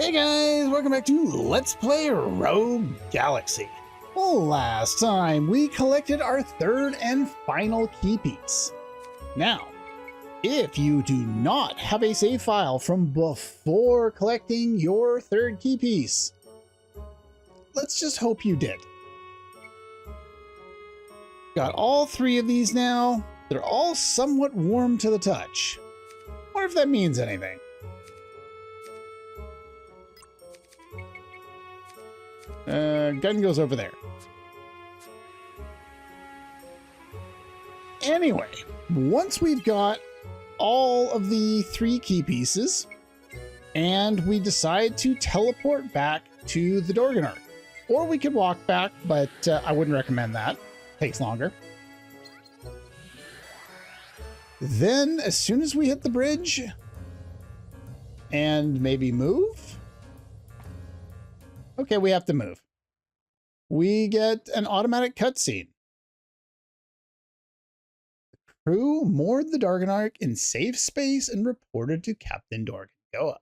Hey guys, welcome back to Let's Play Rogue Galaxy. Last time we collected our third and final key piece. Now, if you do not have a save file from before collecting your third key piece, let's just hope you did. Got all three of these now. They're all somewhat warm to the touch. Wonder if that means anything. Gun goes over there. Anyway, once we've got all of the three key pieces, and we decide to teleport back to the Dorgan, or we could walk back, but I wouldn't recommend that. Takes longer. Then, as soon as we hit the bridge, and maybe move. Okay, we have to move. We get an automatic cutscene. The crew moored the Dorgan in safe space and reported to Captain Dorgan. Goa.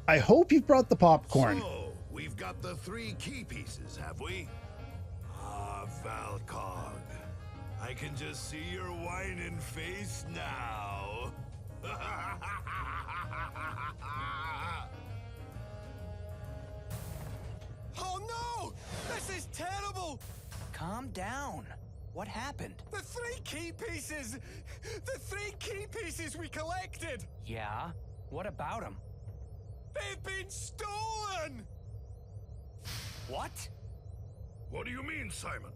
I hope you've brought the popcorn. So, we've got the three key pieces, have we? Ah, Valcog. I can just see your whining face now. Oh no! This is terrible! Calm down. What happened? The three key pieces! The three key pieces we collected! Yeah? What about them? They've been stolen! What? What do you mean, Simon?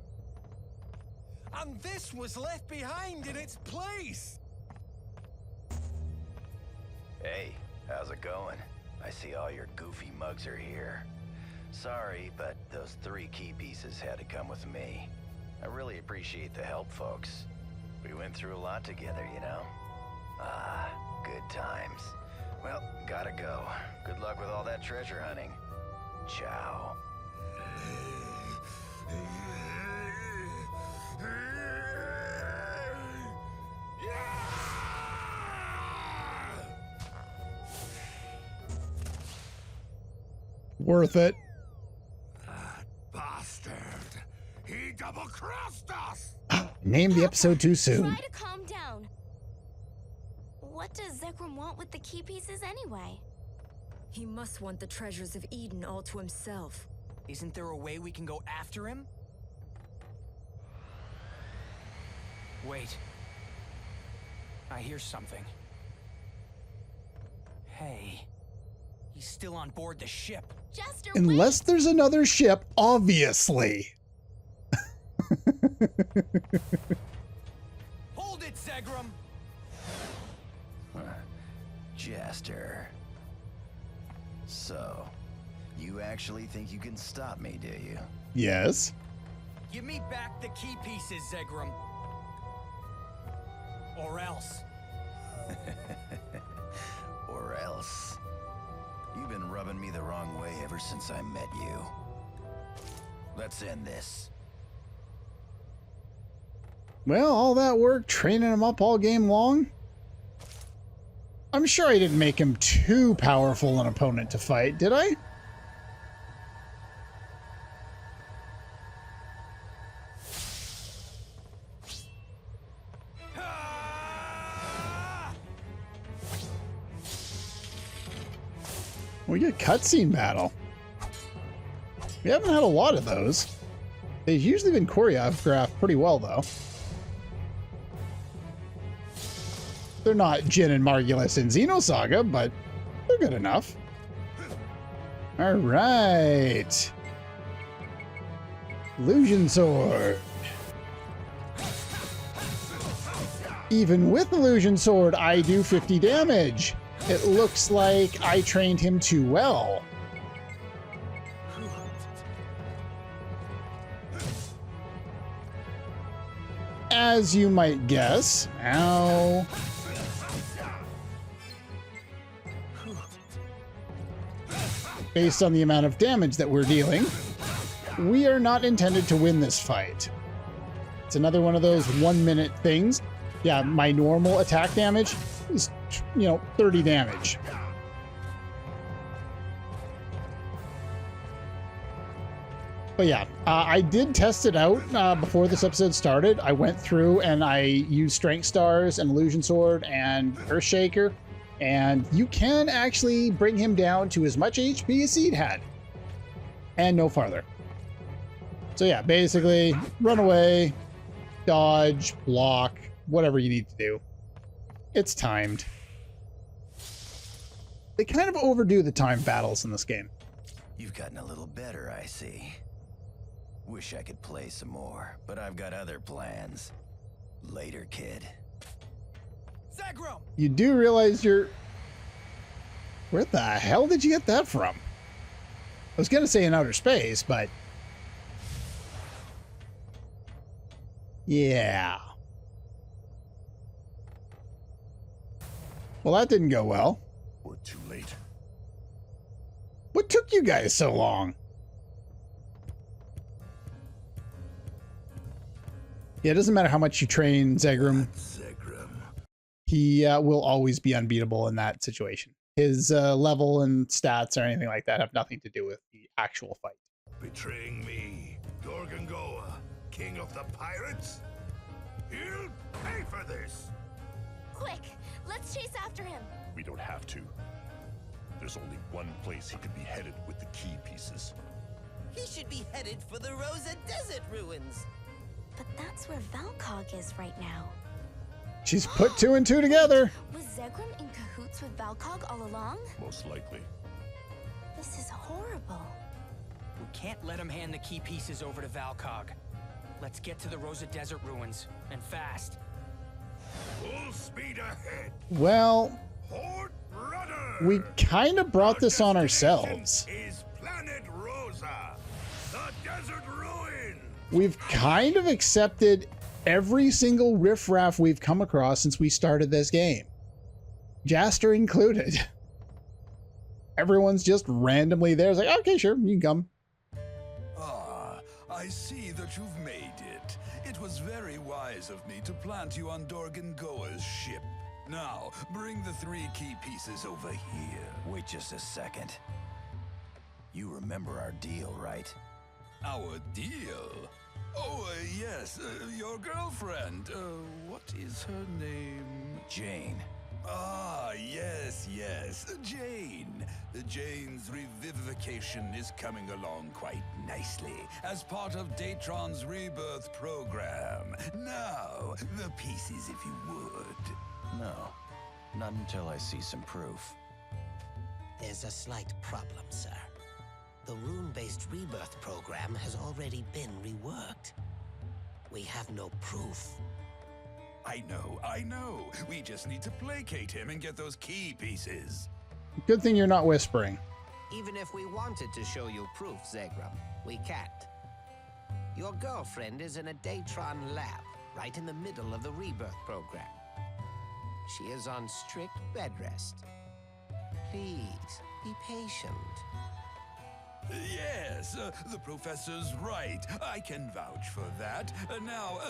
And this was left behind in its place! Hey, how's it going? I see all your goofy mugs are here. Sorry, but those three key pieces had to come with me. I really appreciate the help, folks. We went through a lot together, you know? Ah, good times. Well, gotta go. Good luck with all that treasure hunting. Ciao. Worth it. That bastard! He double-crossed us! Named the episode too soon. Try to calm down. What does Zekrom want with the key pieces anyway? He must want the treasures of Eden all to himself. Isn't there a way we can go after him? Wait. I hear something. Hey. He's still on board the ship. Jester, Unless there's another ship, obviously. Hold it, Zegram! Jester. So, you actually think you can stop me, do you? Yes. Give me back the key pieces, Zegram. Or else. Or else. You've been rubbing me the wrong way ever since I met you. Let's end this. Well, all that work training him up all game long. I'm sure I didn't make him too powerful an opponent to fight, did I? We get cutscene battle. We haven't had a lot of those. They've usually been choreographed pretty well, though. They're not Jin and Margulis in Xenosaga, but they're good enough. All right. Illusion Sword. Even with Illusion Sword, I do 50 damage. It looks like I trained him too well. As you might guess. Ow. Based on the amount of damage that we're dealing, we are not intended to win this fight. It's another one of those 1 minute things. Yeah, my normal attack damage is, 30 damage. But yeah, I did test it out before this episode started. I went through and I used Strength Stars and Illusion Sword and Earthshaker, and you can actually bring him down to as much HP as Seed had, and no farther. So yeah, basically, run away, dodge, block, whatever you need to do. It's timed. They kind of overdo the timed battles in this game. You've gotten a little better, I see. Wish I could play some more, but I've got other plans. Later, kid. Zegrum! You do realize you're... Where the hell did you get that from? I was gonna say in outer space, but... Yeah. Well, that didn't go well. We're too late. What took you guys so long? Yeah, it doesn't matter how much you train Zegrum. He will always be unbeatable in that situation. His level and stats or anything like that have nothing to do with the actual fight. Betraying me, Gorgongoa, king of the pirates? He'll pay for this! Quick, let's chase after him. We don't have to. There's only one place he could be headed with the key pieces. He should be headed for the Rosa Desert ruins. But that's where Valcog is right now. She's put two and two together. Was Zegrum in cahoots with Valcog all along? Most likely. This is horrible. We can't let him hand the key pieces over to Valcog. Let's get to the Rosa Desert ruins, and fast. Full speed ahead! Well, Port rudder! we kind of brought Our this on destination ourselves. Is Planet Rosa, the desert ruin! We've kind of accepted every single riffraff we've come across since we started this game. Jaster included. Everyone's just randomly there. It's like, okay, sure, you can come. Ah, I see that you've made it. It was very wise of me to plant you on Gorgongoa's ship. Now, bring the 3 key pieces over here. Wait just a second. You remember our deal, right? Our deal? Oh, yes, your girlfriend. What is her name? Jane. Ah, yes, Jane. Jane's revivification is coming along quite nicely as part of Datron's rebirth program. Now, the pieces if you would. No, not until I see some proof. There's a slight problem, sir. The rune-based rebirth program has already been reworked. We have no proof. I know. We just need to placate him and get those key pieces. Good thing you're not whispering. Even if we wanted to show you proof, Zegrum, we can't. Your girlfriend is in a Datron lab, right in the middle of the rebirth program. She is on strict bed rest. Please, be patient. Yes, the professor's right. I can vouch for that. Now,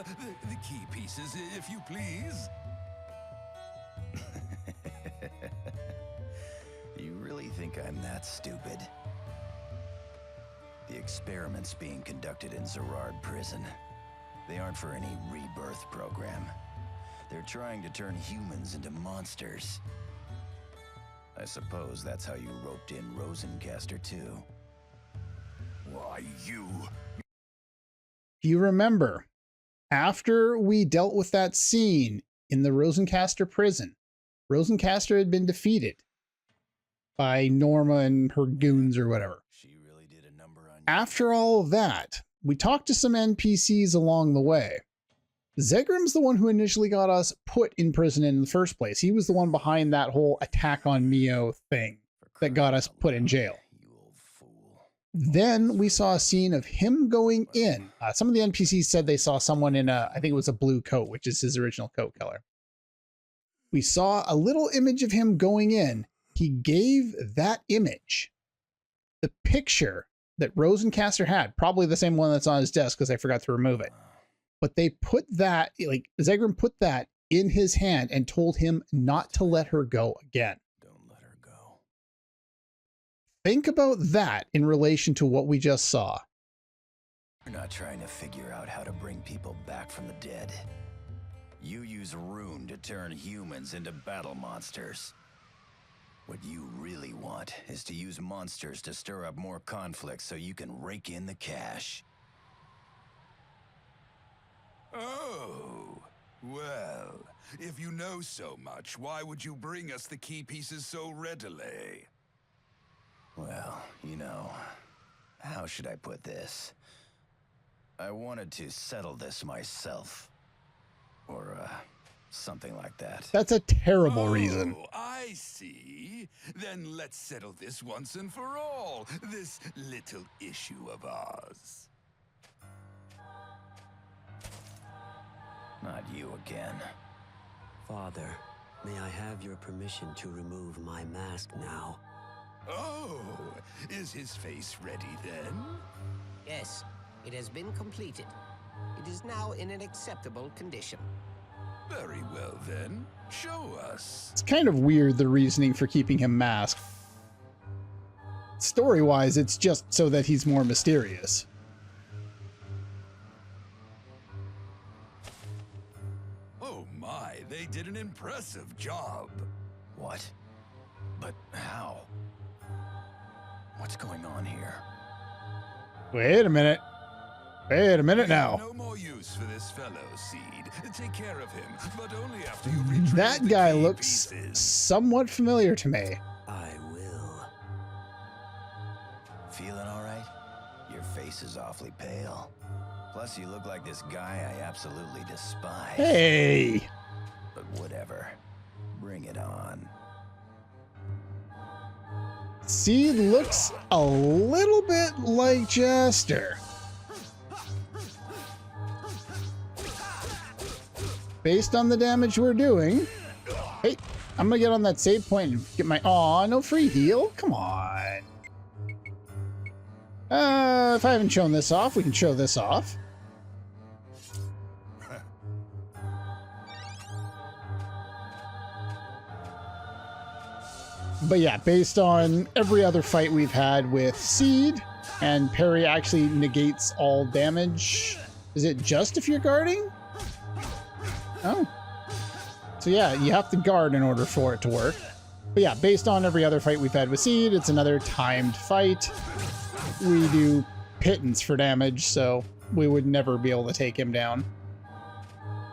the key pieces, if you please. You really think I'm that stupid? The experiments being conducted in Zerard Prison. They aren't for any rebirth program. They're trying to turn humans into monsters. I suppose that's how you roped in Rosencaster too. Why, you... If you remember, after we dealt with that scene in the Rosencaster prison, Rosencaster had been defeated by Norma and her goons or whatever. She really did a number on you. After all of that, we talked to some NPCs along the way. Zegrum's the one who initially got us put in prison in the first place. He was the one behind that whole attack on Mio thing that got us put in jail. You old fool. Then we saw a scene of him going in. Some of the NPCs said they saw someone in I think it was a blue coat, which is his original coat color. We saw a little image of him going in. He gave that image the picture that Rosencaster had, probably the same one that's on his desk because I forgot to remove it. But they put that, like Zegrum put that in his hand and told him not to let her go again. Don't let her go. Think about that in relation to what we just saw. You're not trying to figure out how to bring people back from the dead. You use rune to turn humans into battle monsters. What you really want is to use monsters to stir up more conflict so you can rake in the cash. Oh, well, if you know so much, why would you bring us the key pieces so readily? Well, you know, how should I put this? I wanted to settle this myself. Or, something like that. That's a terrible reason. Oh, I see. Then let's settle this once and for all. This little issue of ours. Not you again. Father, may I have your permission to remove my mask now? Oh, is his face ready then? Yes, it has been completed. It is now in an acceptable condition. Very well then. Show us. It's kind of weird, the reasoning for keeping him masked. Story-wise, it's just so that he's more mysterious. Oh my, they did an impressive job. What? But how? What's going on here? Wait a minute. Wait a minute now. No more use for this fellow, Seed. Take care of him, but only after you retrieve That the guy key looks pieces. somewhat familiar to me. I will. Feeling all right? Your face is awfully pale. Plus, you look like this guy I absolutely despise. Hey! But whatever. Bring it on. Seed looks a little bit like Jaster. Based on the damage we're doing. Hey, I'm gonna get on that save point and get my... Aw, no free heal? Come on. If I haven't shown this off, we can show this off. But yeah, based on every other fight we've had with Seed, and parry actually negates all damage. Is it just if you're guarding? Oh. So yeah, you have to guard in order for it to work. But yeah, based on every other fight we've had with Seed, it's another timed fight. We do pittance for damage, so we would never be able to take him down.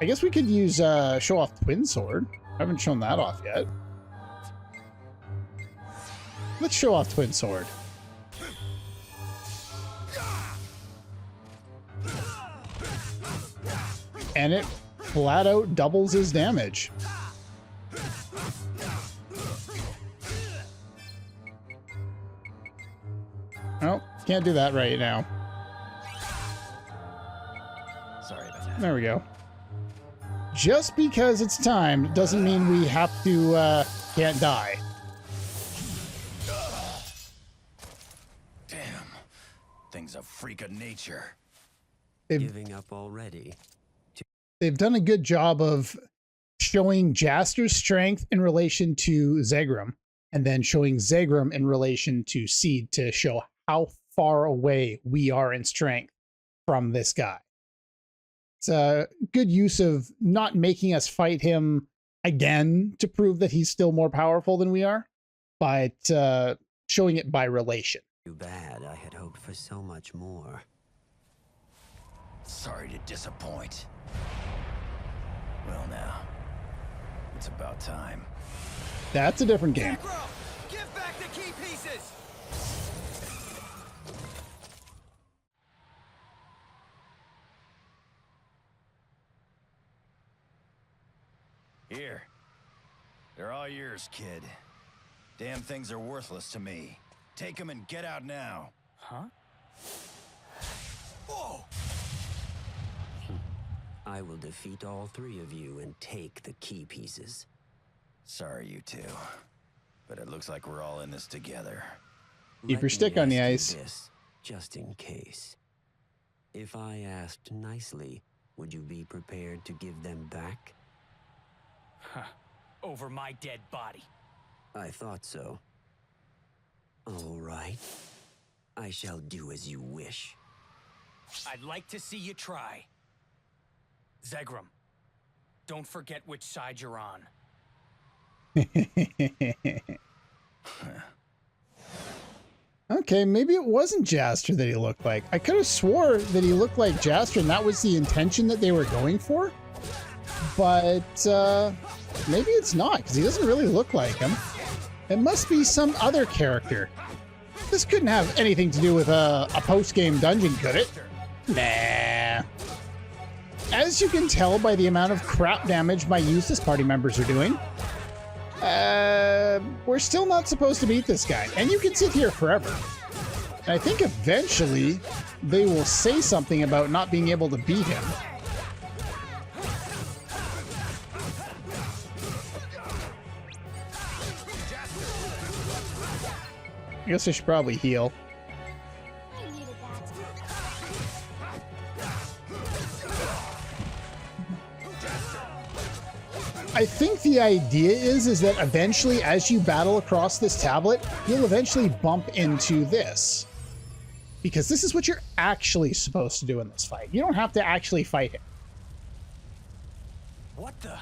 I guess we could use show off Twin Sword. I haven't shown that off yet. Let's show off Twin Sword. And it flat out doubles his damage. Oh, can't do that right now. Sorry about that. There we go. Just because it's timed doesn't mean we have to, can't die. Damn. Thing's a freak of nature. Giving up already. They've done a good job of showing Jaster's strength in relation to Zegram, and then showing Zegram in relation to Seed to show how far away we are in strength from this guy. It's a good use of not making us fight him again to prove that he's still more powerful than we are, but showing it by relation. Too bad. I had hoped for so much more. Sorry to disappoint. Well now, it's about time. That's a different game. Give back the key pieces! Here. They're all yours, kid. Damn things are worthless to me. Take them and get out now. Huh? Whoa! I will defeat all three of you and take the key pieces. Sorry, you two. But it looks like we're all in this together. Keep your stick on the ice. This, just in case. If I asked nicely, would you be prepared to give them back? Over my dead body. I thought so. All right. I shall do as you wish. I'd like to see you try. Zegram, don't forget which side you're on. Okay, maybe it wasn't Jaster that he looked like. I could have swore that he looked like Jaster and that was the intention that they were going for. But maybe it's not, because he doesn't really look like him. It must be some other character. This couldn't have anything to do with a post-game dungeon, could it? Nah. As you can tell by the amount of crap damage my useless party members are doing, we're still not supposed to beat this guy. And you can sit here forever. And I think eventually they will say something about not being able to beat him. I guess I should probably heal. I think the idea is that eventually, as you battle across this tablet, you'll eventually bump into this. Because this is what you're actually supposed to do in this fight. You don't have to actually fight him. What the?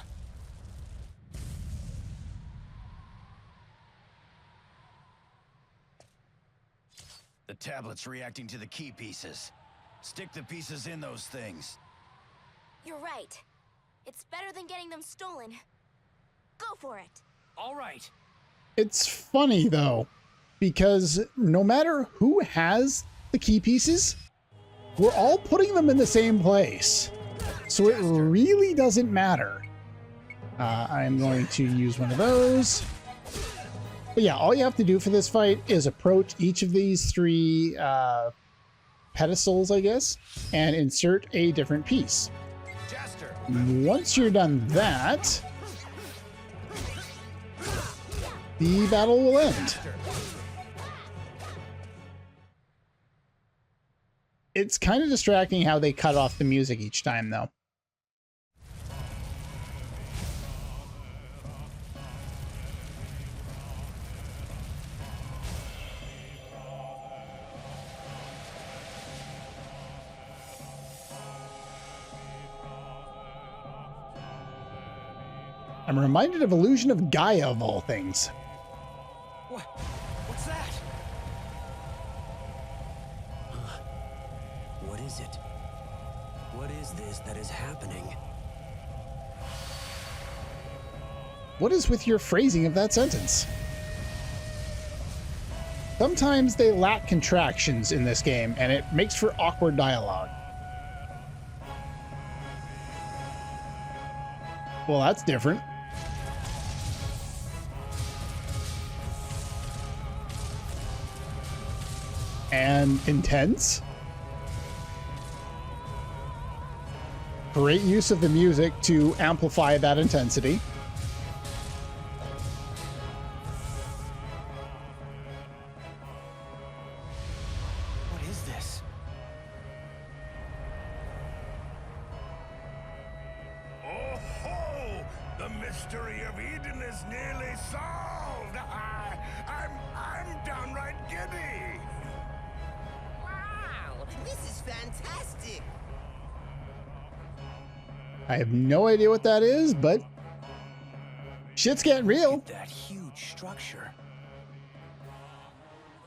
The tablet's reacting to the key pieces. Stick the pieces in those things. You're right. It's better than getting them stolen. Go for it. All right. It's funny, though, because no matter who has the key pieces, we're all putting them in the same place. So it really doesn't matter. I'm going to use one of those. But yeah, all you have to do for this fight is approach each of these three pedestals, I guess, and insert a different piece. Once you're done that, the battle will end. It's kind of distracting how they cut off the music each time, though. I'm reminded of Illusion of Gaia, of all things. What's that? What is it? What is this that is happening? What is with your phrasing of that sentence? Sometimes they lack contractions in this game, and it makes for awkward dialogue. Well, that's different. And intense. Great use of the music to amplify that intensity. What is this? Oh ho! The mystery of Eden is nearly solved. I'm downright giddy. Wow, this is fantastic. I have no idea what that is, but shit's getting real. Look at that huge structure.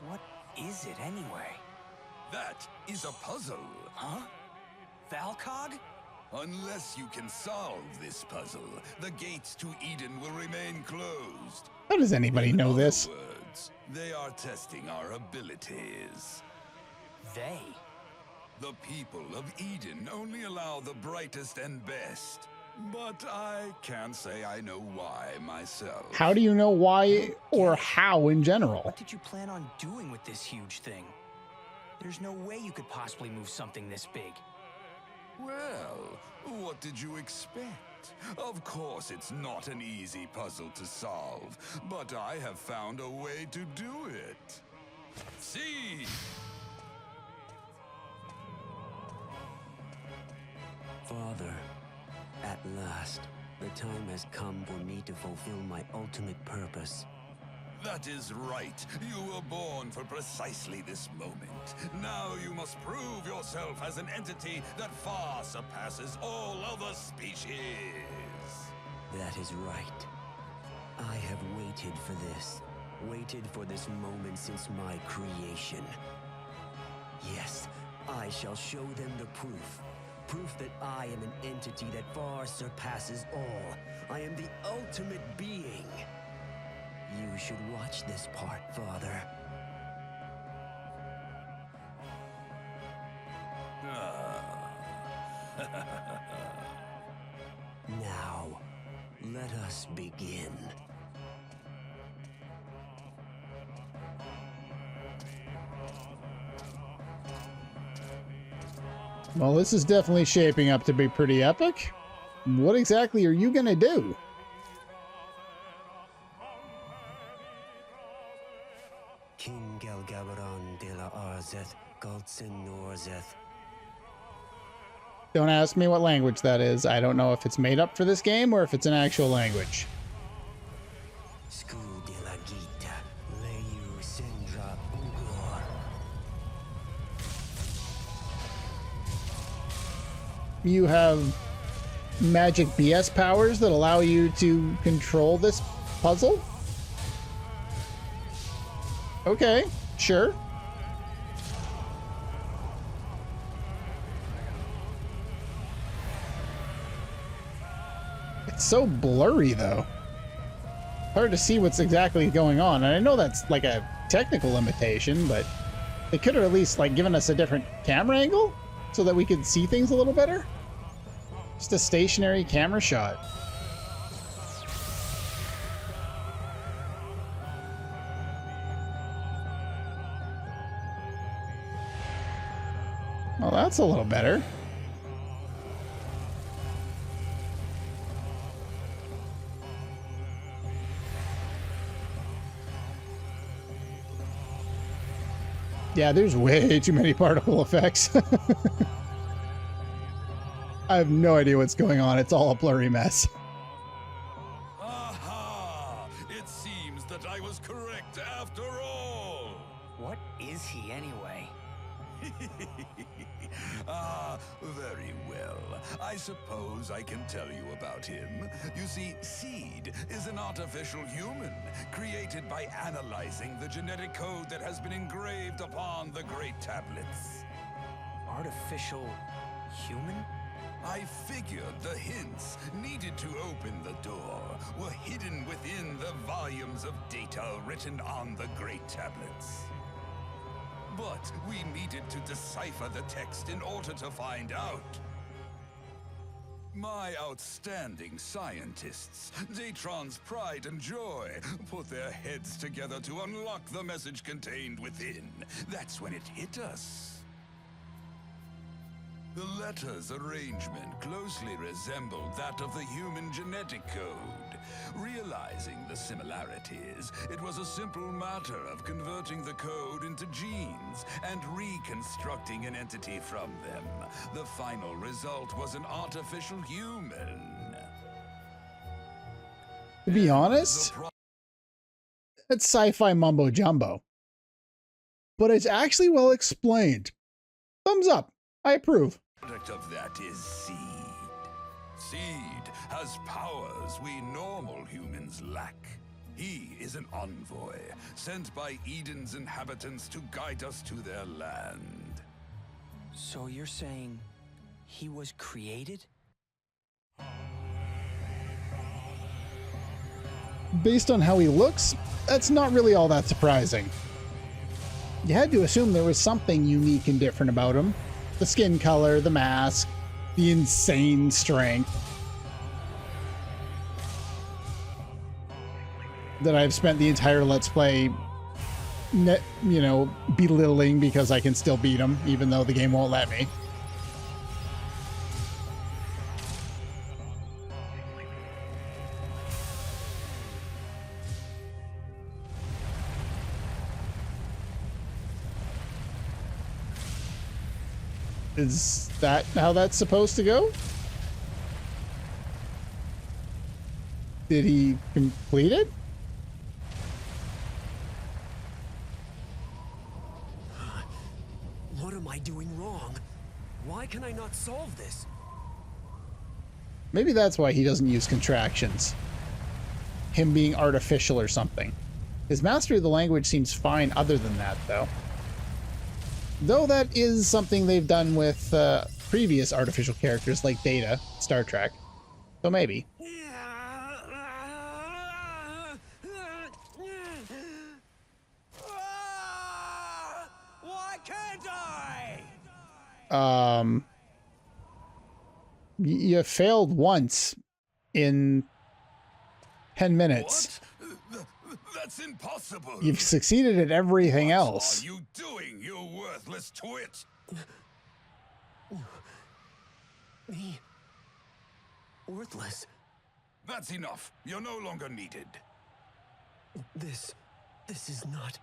What is it anyway? That is a puzzle. Huh? Valcog? Unless you can solve this puzzle, the gates to Eden will remain closed. How does anybody know In this? other words, they are testing our abilities. They? The people of Eden only allow the brightest and best. But I can't say I know why myself. How do you know why or how in general? What did you plan on doing with this huge thing? There's no way you could possibly move something this big. Well, what did you expect? Of course it's not an easy puzzle to solve, but I have found a way to do it. See? Father, at last, The time has come for me to fulfill my ultimate purpose. That is right. You were born for precisely this moment. Now you must prove yourself as an entity that far surpasses all other species. That is right. I have waited for this. Waited for this moment since my creation. Yes, I shall show them the proof. Proof that I am an entity that far surpasses all. I am the ultimate being. You should watch this part, Father. Now, let us begin. Well, this is definitely shaping up to be pretty epic. What exactly are you gonna do? King Gelgabaron de la Arzeth, Galtsin Norzeth. Don't ask me what language that is. I don't know if it's made up for this game or if it's an actual language. Scu de la Gita, Leyu Sendra Ugor. You have magic BS powers that allow you to control this puzzle? Okay, sure. It's so blurry, though. Hard to see what's exactly going on. And I know that's like a technical limitation, but they could have at least like given us a different camera angle so that we could see things a little better. Just a stationary camera shot. Well, that's a little better. Yeah, there's way too many particle effects. I have no idea what's going on. It's all a blurry mess. Aha! It seems that I was correct after all. What is he anyway? Very well. I suppose I can tell you about him. You see, Seed is an artificial human, created by analyzing the genetic code that has been engraved upon the Great Tablets. Artificial human? I figured the hints needed to open the door were hidden within the volumes of data written on the Great Tablets. But we needed to decipher the text in order to find out. My outstanding scientists, Datron's pride and joy, put their heads together to unlock the message contained within. That's when it hit us. The letter's arrangement closely resembled that of the human genetic code. Realizing the similarities, it was a simple matter of converting the code into genes and reconstructing an entity from them. The final result was an artificial human. To be honest, it's sci-fi mumbo jumbo. But it's actually well explained. Thumbs up. I approve. Product of that is Seed. Seed has powers we normal humans lack. He is an envoy, sent by Eden's inhabitants to guide us to their land. So you're saying he was created? Based on how he looks, that's not really all that surprising. You had to assume there was something unique and different about him. The skin color, the mask, the insane strength that I've spent the entire Let's Play, belittling because I can still beat him, even though the game won't let me. Is that how that's supposed to go? Did he complete it? What am I doing wrong? Why can I not solve this? Maybe that's why he doesn't use contractions. Him being artificial or something. His mastery of the language seems fine other than that, though. Though that is something they've done with previous artificial characters like Data, Star Trek. So maybe. Why can't I? You failed once in 10 minutes. What? That's impossible. You've succeeded at everything else. What are you doing, you worthless twit? Me? Worthless? That's enough. You're no longer needed. This is not...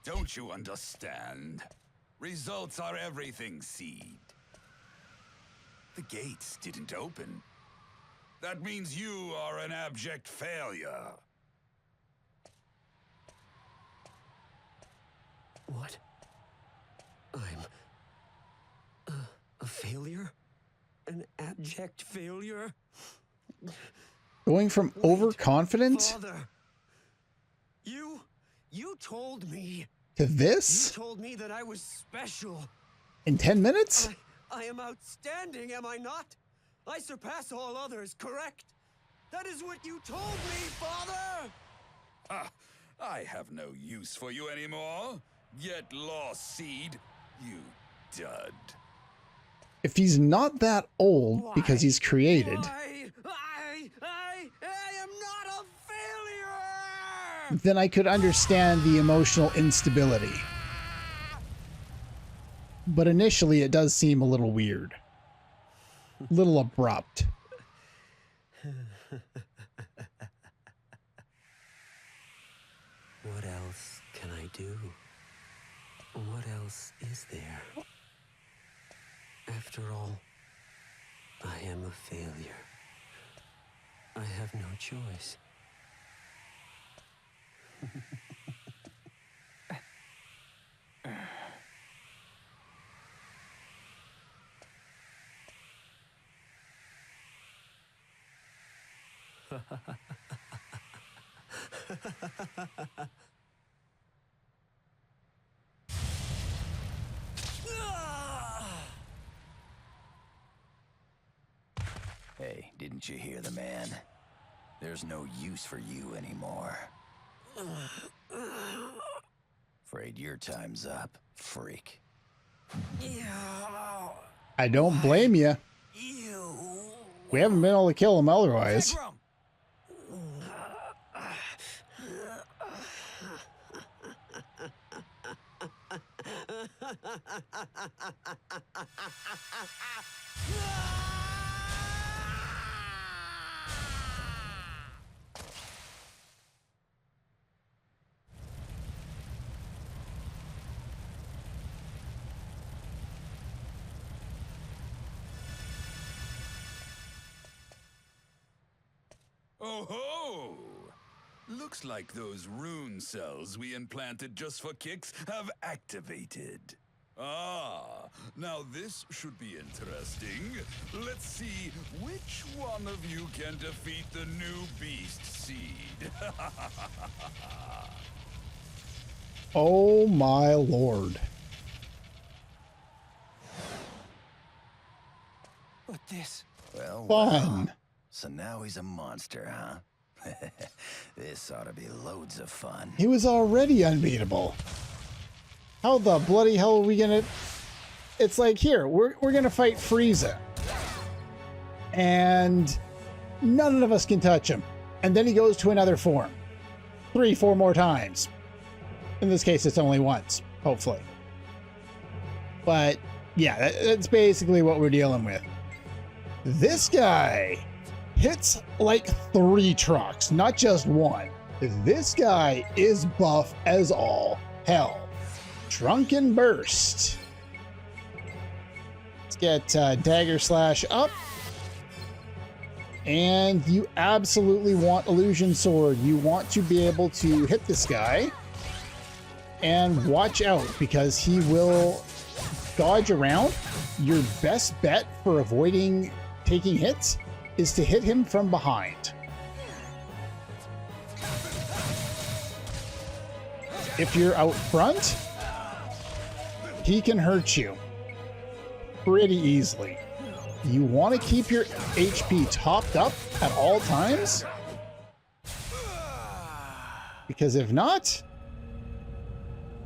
Don't you understand? Results are everything, Seed. The gates didn't open. That means you are an abject failure. What? I'm... a failure? An abject failure? Going from overconfident Father, you told me... to this? You told me that I was special. In 10 minutes? I am outstanding, am I not? I surpass all others, correct? That is what you told me, Father! Ah, I have no use for you anymore. Get lost, Seed, you dud. If he's not that old because he's created, I am not a failure! then I could understand the emotional instability. But initially it does seem a little weird. A little abrupt. What else can I do? What else is there? After all, I am a failure. I have no choice. Hey, didn't you hear the man? There's no use for you anymore. Afraid your time's up, freak. I don't blame you. We haven't been able to kill him otherwise. Oh ho! Looks like those rune cells we implanted just for kicks have activated. Ah, now this should be interesting. Let's see which one of you can defeat the new beast, Seed. Oh my lord. But this... Well, Fun. So now he's a monster, huh? This ought to be loads of fun. He was already unbeatable. How the bloody hell are we gonna... It's like, here, we're gonna fight Frieza. And none of us can touch him. And then he goes to another form. 3-4 more times. In this case, it's only once, hopefully. But, yeah, that's basically what we're dealing with. This guy hits like 3 trucks, not just one. This guy is buff as all hell. Drunken Burst. Let's get Dagger Slash up. And you absolutely want Illusion Sword. You want to be able to hit this guy. And watch out, because he will dodge around. Your best bet for avoiding taking hits is to hit him from behind. If you're out front, he can hurt you pretty easily. You want to keep your HP topped up at all times, because if not,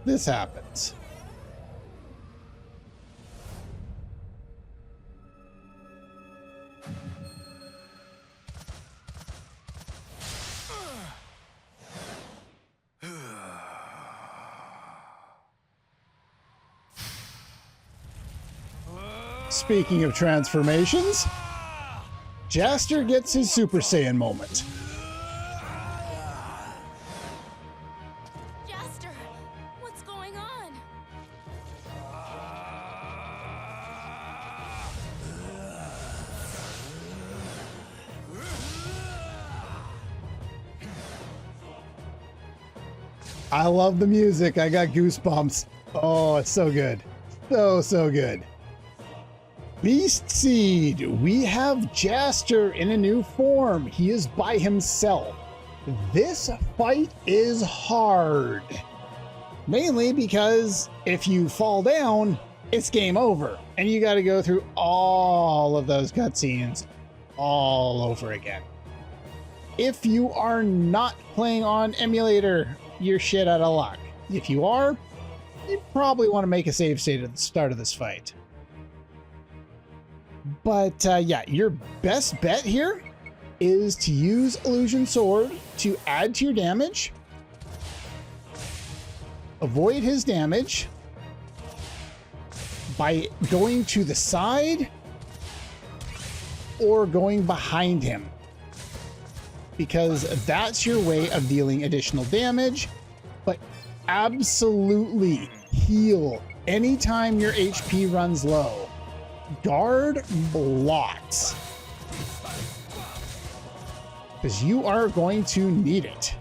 this happens. Speaking of transformations, Jaster gets his Super Saiyan moment. Jaster, what's going on? I love the music. I got goosebumps. Oh, it's so good. So good. Beast Seed, we have Jaster in a new form. He is by himself. This fight is hard. Mainly because if you fall down, it's game over. And you gotta go through all of those cutscenes all over again. If you are not playing on emulator, you're shit out of luck. If you are, you probably want to make a save state at the start of this fight. But yeah, your best bet here is to use Illusion Sword to add to your damage, avoid his damage by going to the side or going behind him, because that's your way of dealing additional damage. But absolutely heal anytime your HP runs low. Guard blocks, because you are going to need it.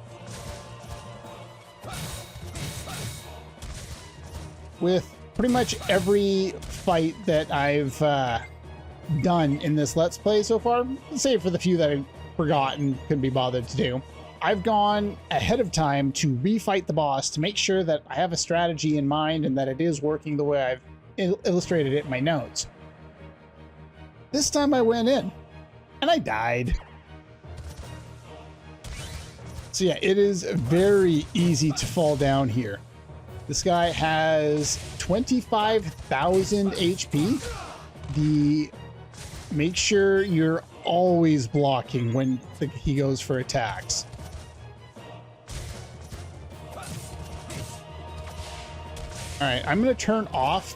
With pretty much every fight that I've done in this Let's Play so far, save for the few that I forgot and couldn't be bothered to do, I've gone ahead of time to refight the boss to make sure that I have a strategy in mind and that it is working the way I've illustrated it in my notes. This time I went in and I died. So yeah, it is very easy to fall down here. This guy has 25,000 HP. Make sure you're always blocking when he goes for attacks. All right, I'm going to turn off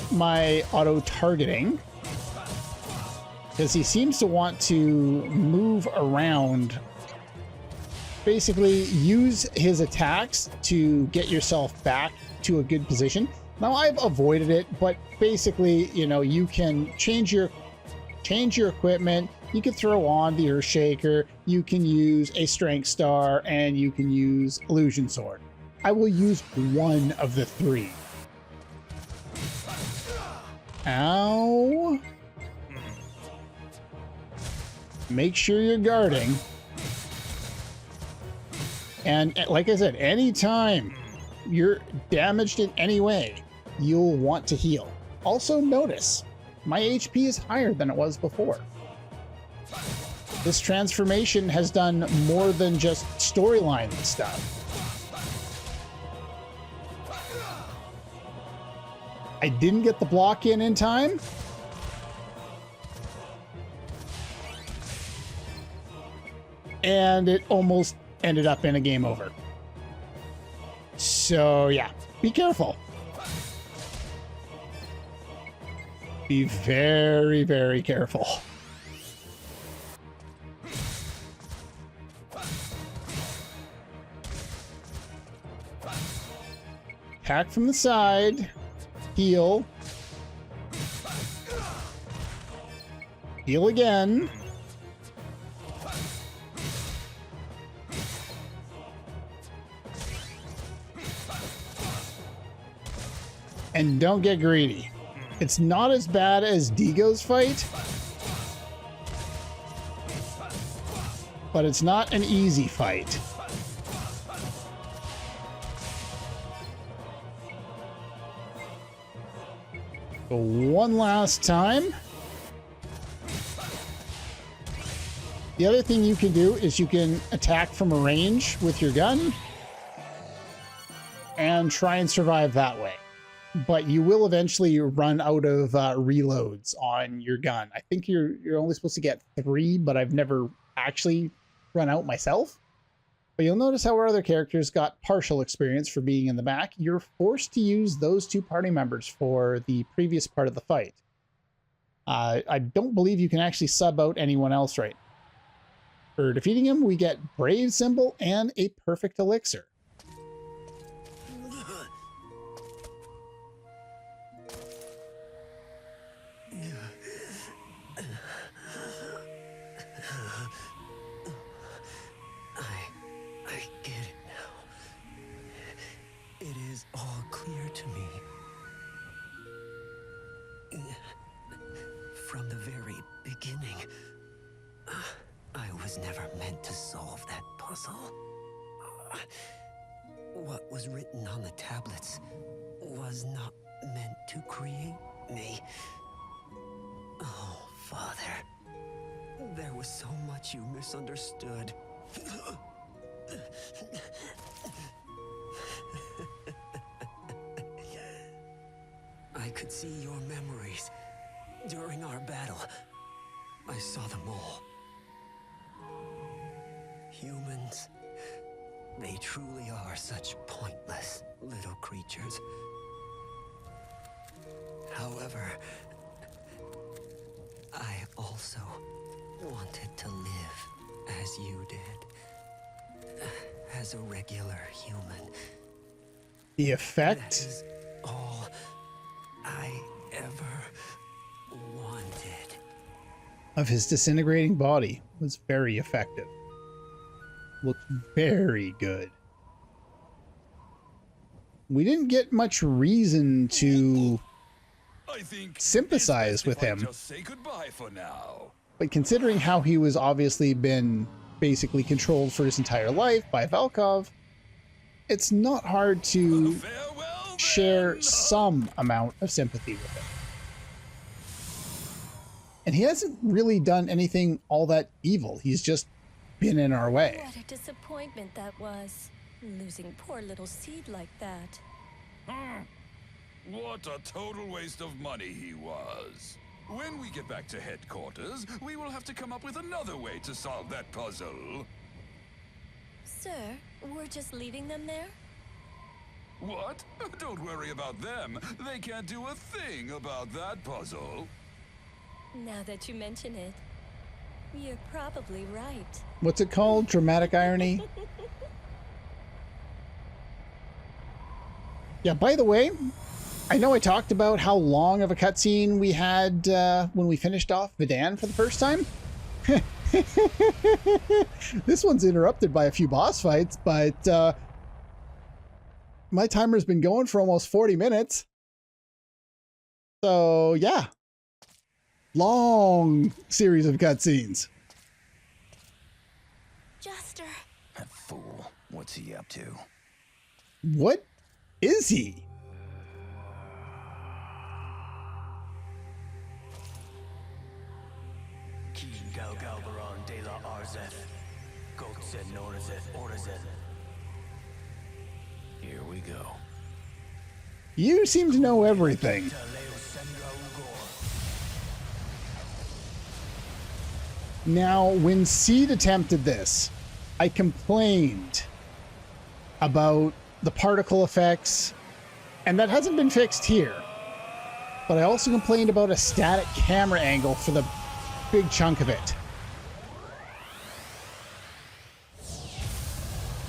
my auto targeting, because he seems to want to move around. Basically, use his attacks to get yourself back to a good position. Now, I've avoided it, but basically, you know, you can change your equipment. You can throw on the Earthshaker. You can use a Strength Star, and you can use Illusion Sword. I will use one of the three. Ow. Make sure you're guarding. And like I said, anytime you're damaged in any way, you'll want to heal. Also notice, my HP is higher than it was before. This transformation has done more than just storyline stuff. I didn't get the block in time. And it almost ended up in a game over. So yeah, be careful. Be very, very careful. Attack from the side. Heal. Heal again. And don't get greedy. It's not as bad as Digo's fight, but it's not an easy fight. So one last time. The other thing you can do is you can attack from a range with your gun and try and survive that way. But you will eventually run out of reloads on your gun. I think you're only supposed to get 3, but I've never actually run out myself. But you'll notice how our other characters got partial experience for being in the back. You're forced to use those 2 party members for the previous part of the fight. I don't believe you can actually sub out anyone else right. For defeating him, we get Brave Symbol and a Perfect Elixir. I get it now. It is all clear to me. From the very beginning, I was never meant to solve that puzzle. What was written on the tablets was not meant to create me. Oh, Father, there was so much you misunderstood. I could see your memories during our battle. I saw them all. Humans, they truly are such pointless little creatures. However, I also wanted to live as you did. As a regular human. The effect? That is all I ever wanted. Of his disintegrating body was very effective. Looked very good. We didn't get much reason to sympathize with him. Just say goodbye for now. But considering how he was obviously been basically controlled for his entire life by Velkov, it's not hard to share some amount of sympathy with him. And he hasn't really done anything all that evil. He's just been in our way. What a disappointment that was. Losing poor little Seed like that. What a total waste of money he was. When we get back to headquarters, we will have to come up with another way to solve that puzzle. Sir, we're just leaving them there? What? Don't worry about them. They can't do a thing about that puzzle. Now that you mention it, you're probably right. What's it called? Dramatic irony? Yeah, by the way, I know I talked about how long of a cutscene we had when we finished off Vidan for the first time. This one's interrupted by a few boss fights, but my timer's been going for almost 40 minutes. So, yeah. Long series of cutscenes. Jester. That fool. What's he up to? What is he? Here we go. You seem to know everything. Now, when Seed attempted this, I complained about the particle effects, and that hasn't been fixed here. But I also complained about a static camera angle for the big chunk of it.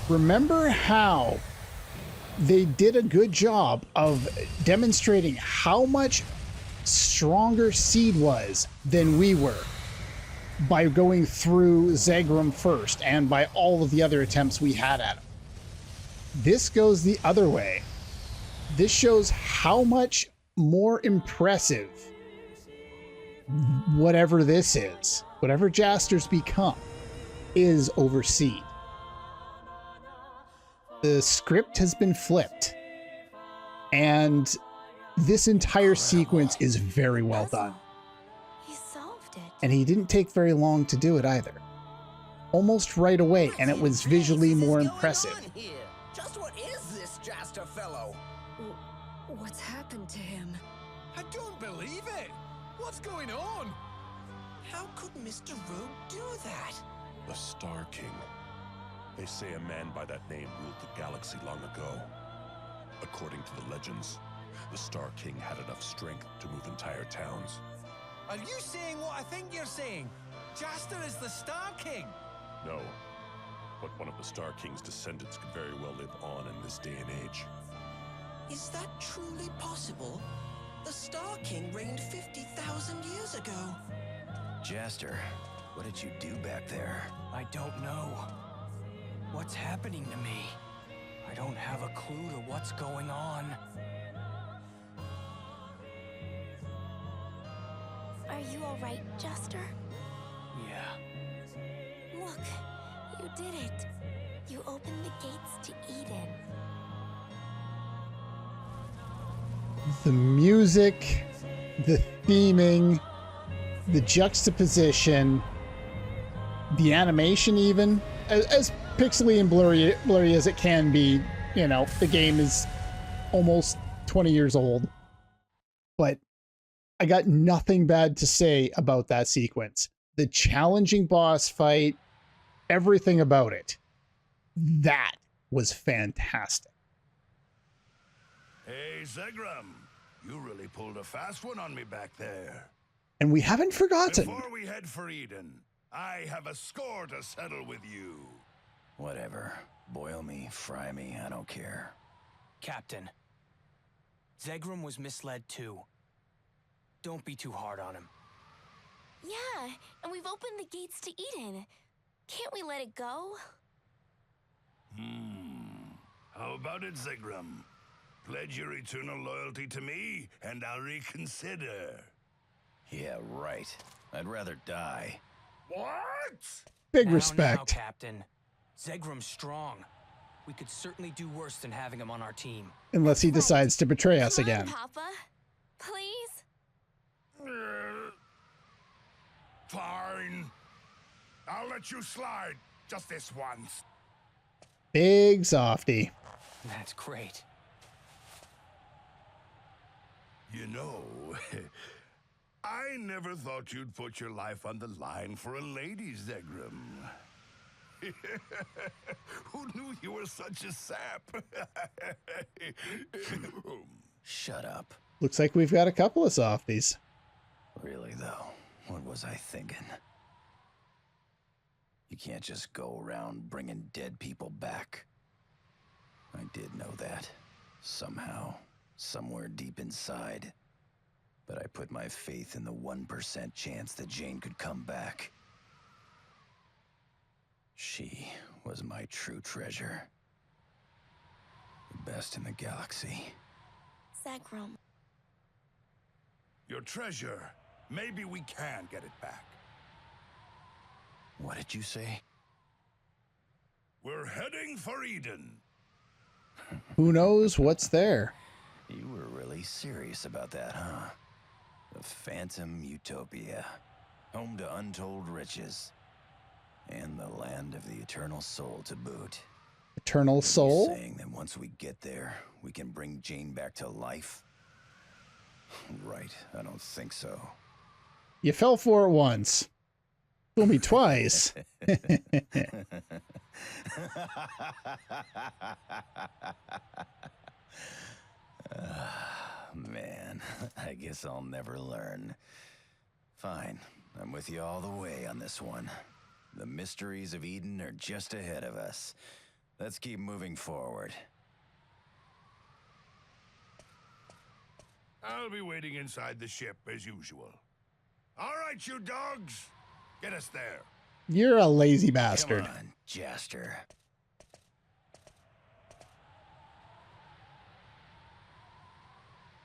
Remember how they did a good job of demonstrating how much stronger Seed was than we were by going through Zagrum first and by all of the other attempts we had at him. This goes the other way. this shows how much more impressive whatever this is, whatever Jaster's become, is over Seed. The script has been flipped, and this entire sequence is very well done. He solved it. And he didn't take very long to do it either. Almost right away, and it was visually more impressive. Just what is this Jaster fellow? What's happened to him? I don't believe it! What's going on? How could Mr. Rogue do that? The Star King. They say a man by that name ruled the galaxy long ago. According to the legends, the Star King had enough strength to move entire towns. Are you saying what I think you're saying? Jaster is the Star King! No, but one of the Star King's descendants could very well live on in this day and age. Is that truly possible? The Star King reigned 50,000 years ago. Jaster, what did you do back there? I don't know. What's happening to me? I don't have a clue to what's going on. Are you alright, Jaster? Yeah. Look, you did it. You opened the gates to Eden. The music, the theming, the juxtaposition, the animation even, as pixely and blurry as it can be, you know, the game is almost 20 years old. But I got nothing bad to say about that sequence. The challenging boss fight, everything about it. That was fantastic. Hey, Zegram, you really pulled a fast one on me back there. And we haven't forgotten. Before we head for Eden, I have a score to settle with you. Whatever. Boil me, fry me, I don't care. Captain, Zegram was misled too. Don't be too hard on him. Yeah, and we've opened the gates to Eden. Can't we let it go? How about it, Zegram? Pledge your eternal loyalty to me, and I'll reconsider. Yeah, right. I'd rather die. What? Big Now, respect. Captain. Zegram's strong. We could certainly do worse than having him on our team. Unless he decides to betray us Come on, again. Papa. Please? Fine. I'll let you slide, just this once. Big softy. That's great. You know, I never thought you'd put your life on the line for a lady, Zegram. Who knew you were such a sap? Shut up. Looks like we've got a couple of softies. Really, though, what was I thinking? You can't just go around bringing dead people back. I did know that. Somehow, somewhere deep inside. But I put my faith in the 1% chance that Jane could come back. She was my true treasure. The best in the galaxy. Zegram. Your treasure. Maybe we can get it back. What did you say? We're heading for Eden. Who knows what's there? You were really serious about that, huh? The Phantom Utopia. Home to untold riches. And the land of the eternal soul to boot. Eternal soul? Are you saying that once we get there, we can bring Jane back to life? Right, I don't think so. You fell for it once. Fool me twice. Man, I guess I'll never learn. Fine, I'm with you all the way on this one. The mysteries of Eden are just ahead of us. Let's keep moving forward. I'll be waiting inside the ship as usual. All right, you dogs. Get us there. You're a lazy bastard. Come on, Jaster.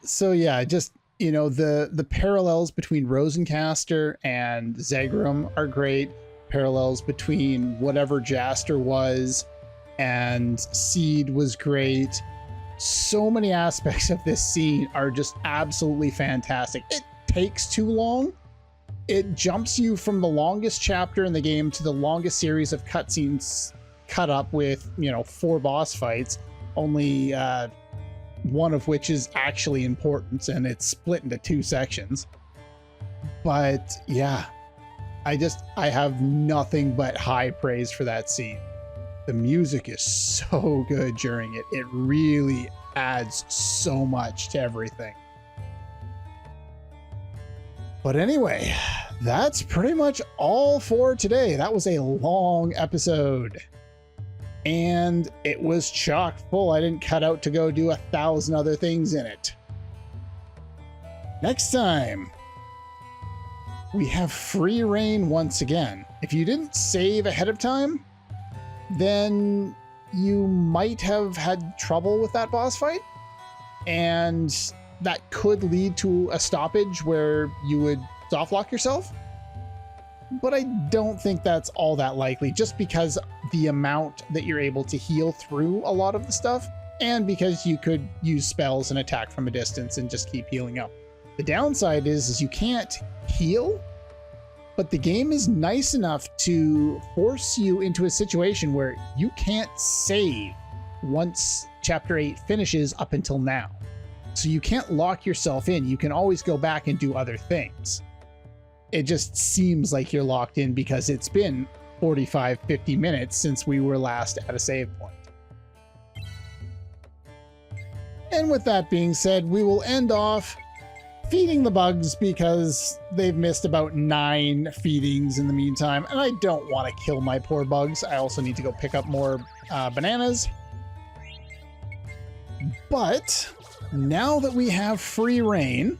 So yeah, just, you know, the parallels between Rosencaster and Zegrum are great. Parallels between whatever Jaster was and Seed was great. So many aspects of this scene are just absolutely fantastic. It takes too long. It jumps you from the longest chapter in the game to the longest series of cutscenes cut up with, you know, 4 boss fights, only one of which is actually important, and it's split into 2 sections. But yeah, I have nothing but high praise for that scene. The music is so good during it. It really adds so much to everything. But anyway, that's pretty much all for today. That was a long episode. And it was chock full. I didn't cut out to go do 1,000 other things in it. Next time, we have free reign once again. If you didn't save ahead of time, then you might have had trouble with that boss fight. And that could lead to a stoppage where you would softlock yourself. But I don't think that's all that likely, just because the amount that you're able to heal through a lot of the stuff, and because you could use spells and attack from a distance and just keep healing up. The downside is you can't heal, but the game is nice enough to force you into a situation where you can't save once Chapter 8 finishes up until now. So you can't lock yourself in. You can always go back and do other things. It just seems like you're locked in because it's been 45, 50 minutes since we were last at a save point. And with that being said, we will end off feeding the bugs because they've missed about 9 feedings in the meantime, and I don't want to kill my poor bugs. I also need to go pick up more bananas. But now that we have free reign,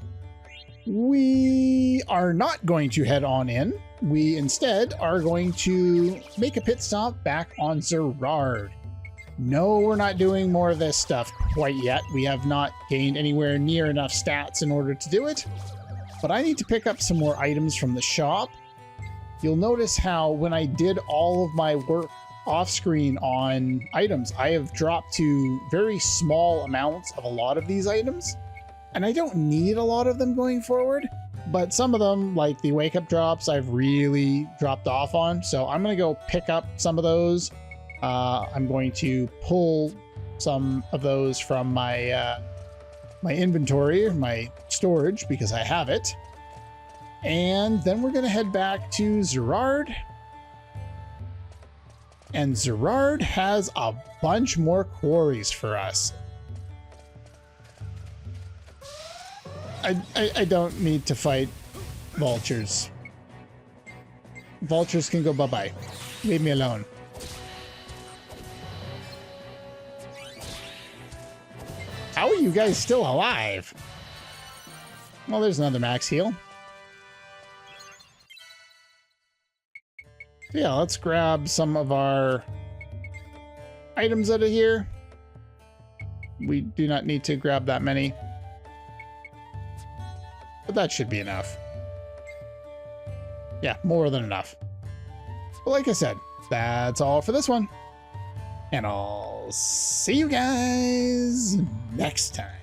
we are not going to head on in. We instead are going to make a pit stop back on Zerard. No, we're not doing more of this stuff quite yet. We have not gained anywhere near enough stats in order to do it. But I need to pick up some more items from the shop. You'll notice how when I did all of my work off screen on items, I have dropped to very small amounts of a lot of these items. And I don't need a lot of them going forward, but some of them, like the wake up drops, I've really dropped off on. So I'm going to go pick up some of those. I'm going to pull some of those from my my inventory, my storage, because I have it. And then we're going to head back to Zerard. And Zerard has a bunch more quarries for us. I don't need to fight vultures. Vultures can go bye-bye. Leave me alone. How are you guys still alive? Well, there's another max heal. Yeah, let's grab some of our items out of here. We do not need to grab that many. But that should be enough. Yeah, more than enough. But like I said, that's all for this one. And I'll see you guys next time.